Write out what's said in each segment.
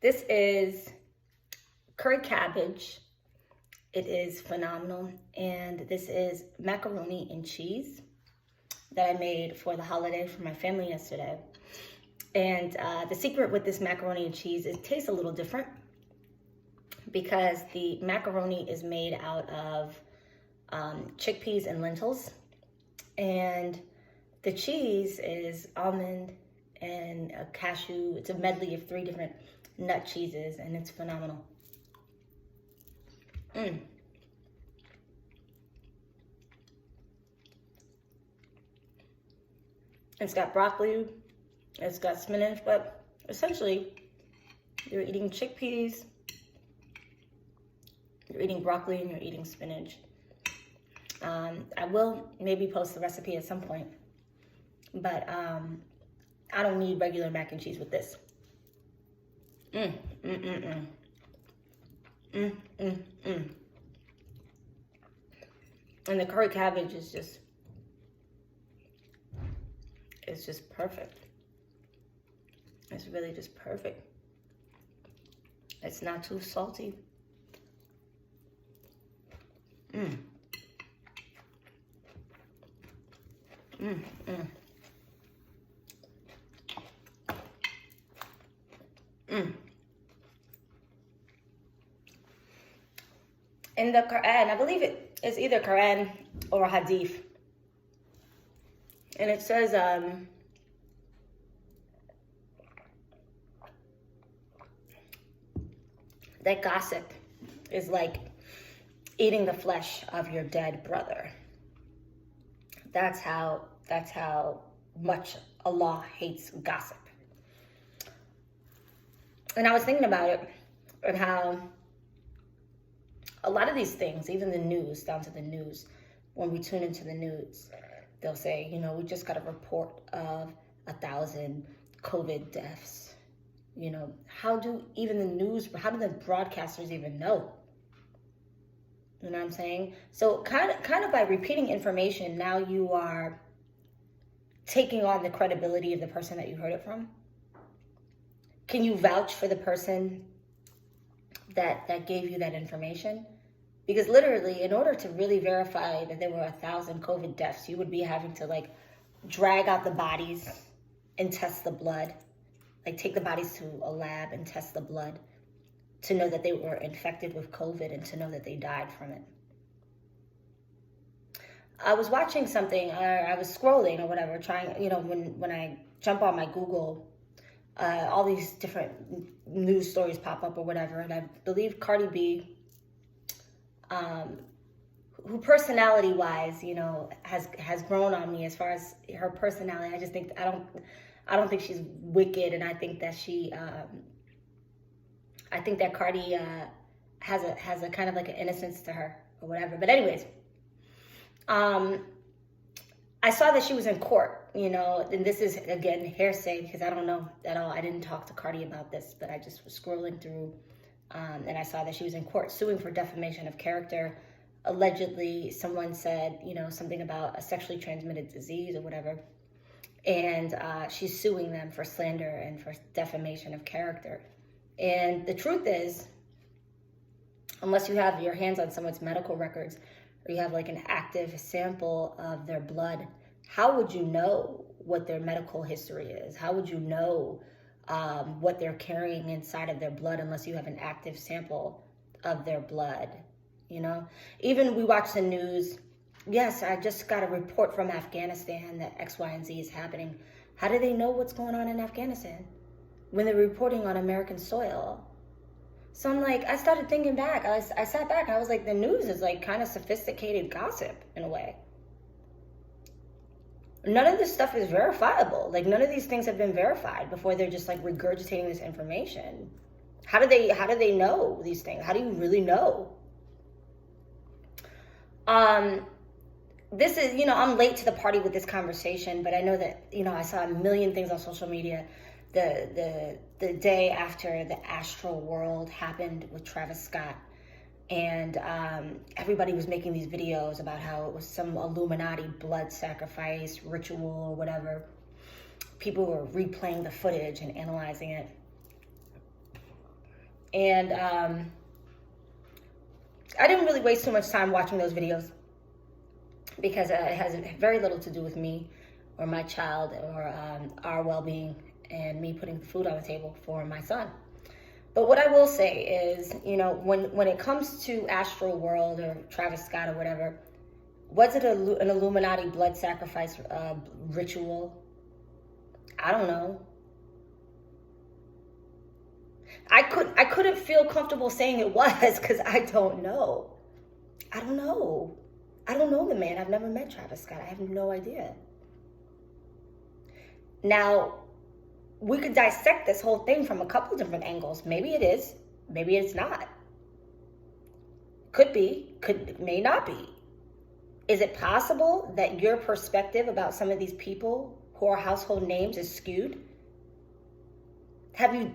This is curry cabbage. It is phenomenal. And this is macaroni and cheese that I made for the holiday for my family yesterday. And the secret with this macaroni and cheese is it tastes a little different because the macaroni is made out of chickpeas and lentils. And the cheese is almond and a cashew. It's a medley of 3 different nut cheeses, and it's phenomenal. It's got broccoli, it's got spinach, but essentially you're eating chickpeas, you're eating broccoli, and you're eating spinach. I will maybe post the recipe at some point, but I don't need regular mac and cheese with this. And the curry cabbage is just, it's just perfect. It's really just perfect. It's not too salty. In the Quran, I believe it is either Quran or a Hadith, and it says that gossip is like eating the flesh of your dead brother. That's how much Allah hates gossip. And I was thinking about it and how a lot of these things, even the news, down to the news, when we tune into the news, they'll say, you know, we just got a report of 1,000 COVID deaths. You know, how do even the news, how do the broadcasters even know? You know what I'm saying? So kind of by repeating information, now you are taking on the credibility of the person that you heard it from. Can you vouch for the person that gave you that information? Because literally, in order to really verify that there were 1,000 COVID deaths, you would be having to like drag out the bodies and test the blood, like take the bodies to a lab and test the blood to know that they were infected with COVID and to know that they died from it. I was watching something, or I was scrolling or whatever, trying, you know, when I jump on my Google, all these different news stories pop up or whatever, and I believe Cardi B, who personality-wise, you know, has grown on me as far as her personality. I just think I don't think she's wicked, and I think that Cardi has a kind of like an innocence to her or whatever. But anyways, I saw that she was in court, you know, and this is, again, hearsay because I don't know at all. I didn't talk to Cardi about this, but I just was scrolling through and I saw that she was in court suing for defamation of character. Allegedly, someone said, you know, something about a sexually transmitted disease or whatever. And she's suing them for slander and for defamation of character. And the truth is, unless you have your hands on someone's medical records, or you have like an active sample of their blood, how would you know what their medical history is? How would you know what they're carrying inside of their blood unless you have an active sample of their blood? You know, even we watch the news. Yes, I just got a report from Afghanistan that X, Y, and Z is happening. How do they know what's going on in Afghanistan when they're reporting on American soil? So I'm like, I started thinking back. I sat back and I was like, the news is like kind of sophisticated gossip in a way. None of this stuff is verifiable. Like none of these things have been verified before they're just like regurgitating this information. How do they know these things? How do you really know? This is, you know, I'm late to the party with this conversation, but I know that, you know, I saw a million things on social media the day after the Astroworld happened with Travis Scott. And everybody was making these videos about how it was some Illuminati blood sacrifice ritual or whatever. People were replaying the footage and analyzing it. And I didn't really waste too much time watching those videos because it has very little to do with me or my child or our well-being and me putting food on the table for my son. But what I will say is, you know, when it comes to Astroworld or Travis Scott or whatever, was it an Illuminati blood sacrifice ritual? I don't know. I couldn't feel comfortable saying it was because I don't know. I don't know. I don't know the man. I've never met Travis Scott. I have no idea. Now, we could dissect this whole thing from a couple different angles. Maybe it is. Maybe it's not. Could be. May not be. Is it possible that your perspective about some of these people who are household names is skewed? Have you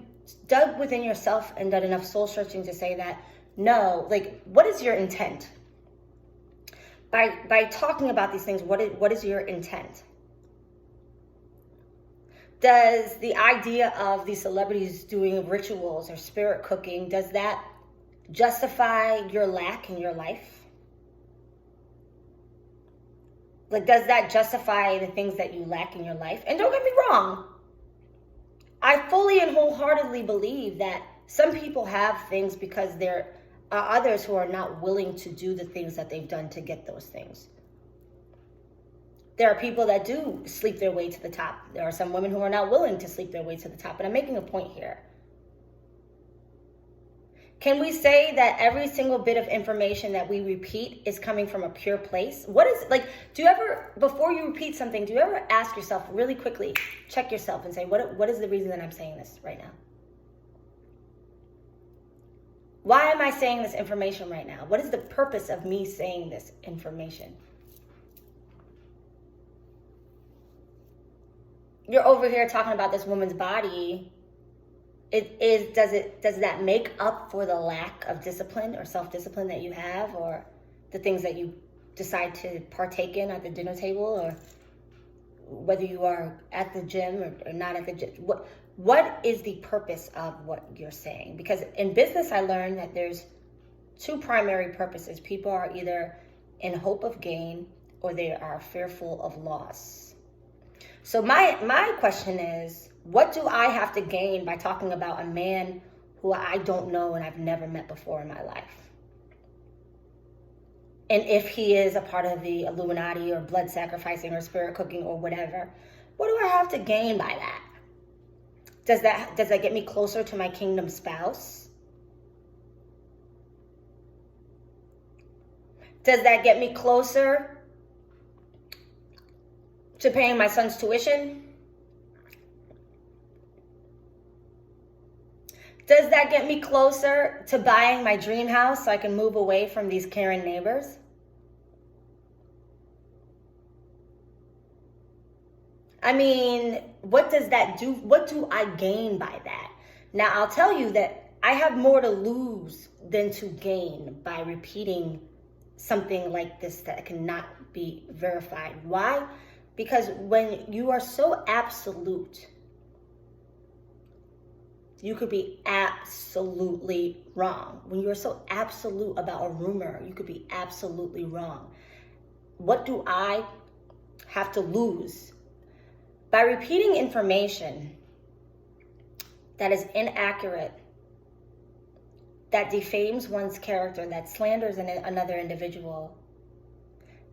dug within yourself and done enough soul searching to say that? No. Like, what is your intent? By talking about these things, what is your intent? Does the idea of these celebrities doing rituals or spirit cooking, does that justify your lack in your life? Like, does that justify the things that you lack in your life? And don't get me wrong, I fully and wholeheartedly believe that some people have things because there are others who are not willing to do the things that they've done to get those things. There are people that do sleep their way to the top. There are some women who are not willing to sleep their way to the top. But I'm making a point here. Can we say that every single bit of information that we repeat is coming from a pure place? What is, like, do you ever, before you repeat something, do you ever ask yourself really quickly, check yourself and say, what is the reason that I'm saying this right now? Why am I saying this information right now? What is the purpose of me saying this information? You're over here talking about this woman's body. Does that make up for the lack of discipline or self-discipline that you have, or the things that you decide to partake in at the dinner table, or whether you are at the gym or not at the gym? What is the purpose of what you're saying? Because in business, I learned that there's two primary purposes. People are either in hope of gain or they are fearful of loss. So my question is, what do I have to gain by talking about a man who I don't know and I've never met before in my life? And if he is a part of the Illuminati or blood sacrificing or spirit cooking or whatever, what do I have to gain by that? Does that get me closer to my kingdom spouse? Does that get me closer to paying my son's tuition? Does that get me closer to buying my dream house so I can move away from these Karen neighbors? I mean, what does that do? What do I gain by that? Now, I'll tell you that I have more to lose than to gain by repeating something like this that cannot be verified. Why? Because when you are so absolute, you could be absolutely wrong. When you're so absolute about a rumor, you could be absolutely wrong. What do I have to lose? By repeating information that is inaccurate, that defames one's character, that slanders another individual,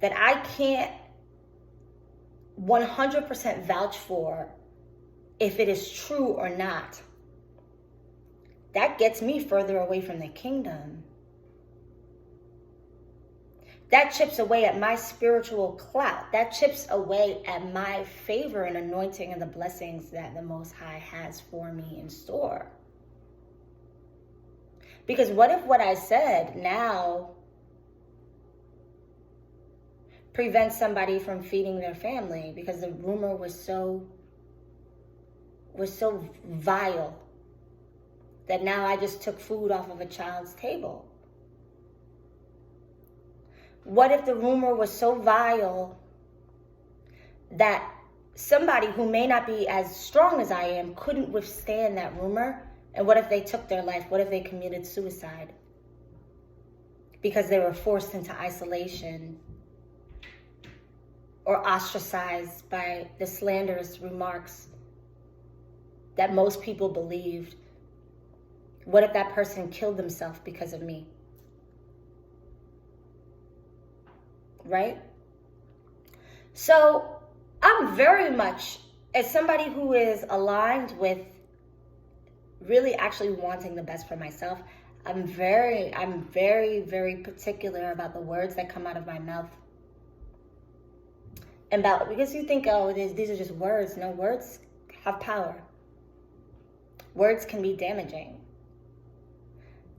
that I can't 100% vouch for if it is true or not, that gets me further away from the kingdom. That chips away at my spiritual clout. That chips away at my favor and anointing and the blessings that the Most High has for me in store. Because what if what I said now prevents somebody from feeding their family because the rumor was so vile that now I just took food off of a child's table? What if the rumor was so vile that somebody who may not be as strong as I am couldn't withstand that rumor And what if they took their life? What if they committed suicide? Because they were forced into isolation or ostracized by the slanderous remarks that most people believed. What if that person killed themselves because of me? Right? So I'm very much, as somebody who is aligned with really actually wanting the best for myself, I'm very, very particular about the words that come out of my mouth. Because you think, oh, these are just words. No, words have power. Words can be damaging.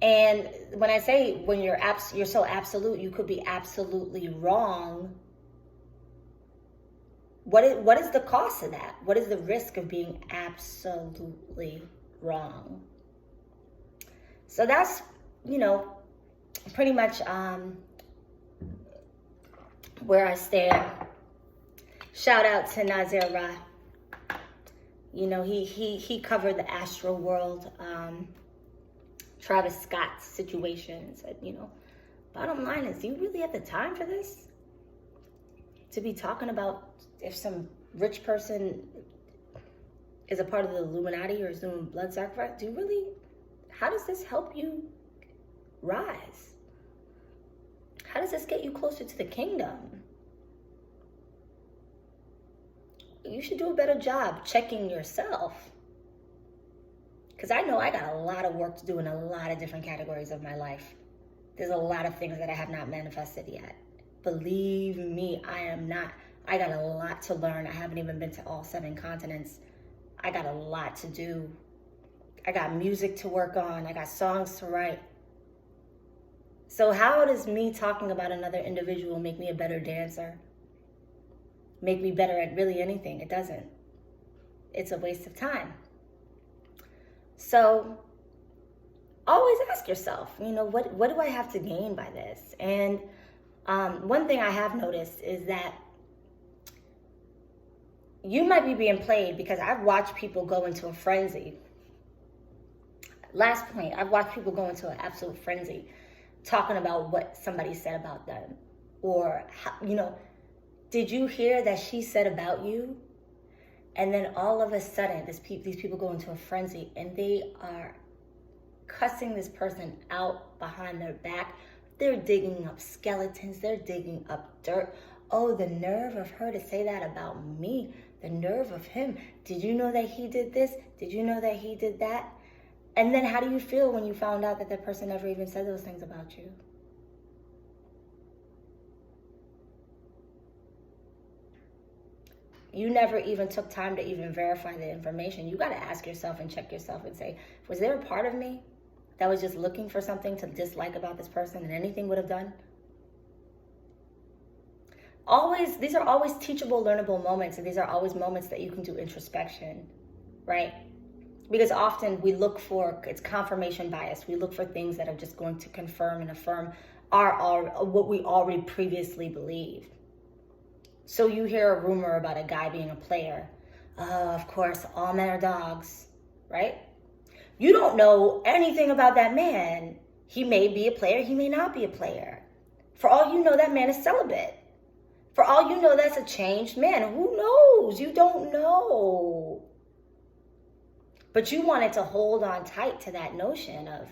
And when I say when you're so absolute, you could be absolutely wrong. What is the cost of that? What is the risk of being absolutely wrong? So that's, pretty much where I stand. Shout out to Nazir Ra. He covered the Astroworld, Travis Scott situation. Said, bottom line is, do you really have the time for this? To be talking about if some rich person is a part of the Illuminati or is doing blood sacrifice, how does this help you rise? How does this get you closer to the kingdom? You should do a better job checking yourself. Because I know I got a lot of work to do in a lot of different categories of my life. There's a lot of things that I have not manifested yet. Believe me, I got a lot to learn. I haven't even been to all 7 continents. I got a lot to do. I got music to work on. I got songs to write. So how does me talking about another individual make me a better dancer? Make me better at really anything? It doesn't. It's a waste of time. So always ask yourself, what do I have to gain by this? And one thing I have noticed is that you might be being played, because I've watched people go into a frenzy. Last point, I've watched people go into an absolute frenzy talking about what somebody said about them. Or, did you hear that she said about you? And then all of a sudden, these people go into a frenzy and they are cussing this person out behind their back. They're digging up skeletons. They're digging up dirt. Oh, the nerve of her to say that about me. The nerve of him. Did you know that he did this? Did you know that he did that? And then how do you feel when you found out that that person never even said those things about you? You never even took time to even verify the information. You got to ask yourself and check yourself and say, was there a part of me that was just looking for something to dislike about this person and anything would have done? These are always teachable, learnable moments, and these are always moments that you can do introspection, right? Because often we look for, it's confirmation bias. We look for things that are just going to confirm and affirm what we already previously believed. So you hear a rumor about a guy being a player. Of course, all men are dogs, right? You don't know anything about that man. He may be a player, he may not be a player. For all you know, that man is celibate. For all you know, that's a changed man. Who knows? You don't know. But you wanted to hold on tight to that notion of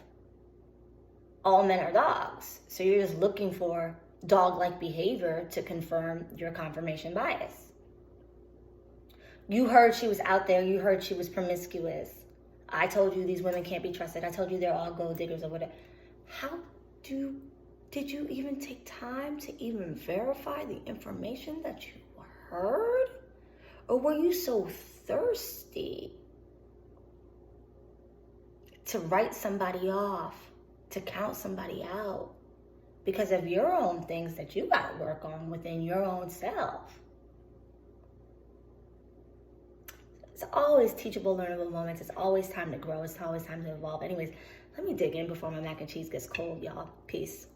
all men are dogs. So you're just looking for dog-like behavior to confirm your confirmation bias. You heard she was out there. You heard she was promiscuous. I told you these women can't be trusted. I told you they're all gold diggers or whatever. Did you even take time to even verify the information that you heard? Or were you so thirsty to write somebody off, to count somebody out because of your own things that you got to work on within your own self? It's always teachable, learnable moments. It's always time to grow. It's always time to evolve. Anyways, let me dig in before my mac and cheese gets cold, y'all. Peace.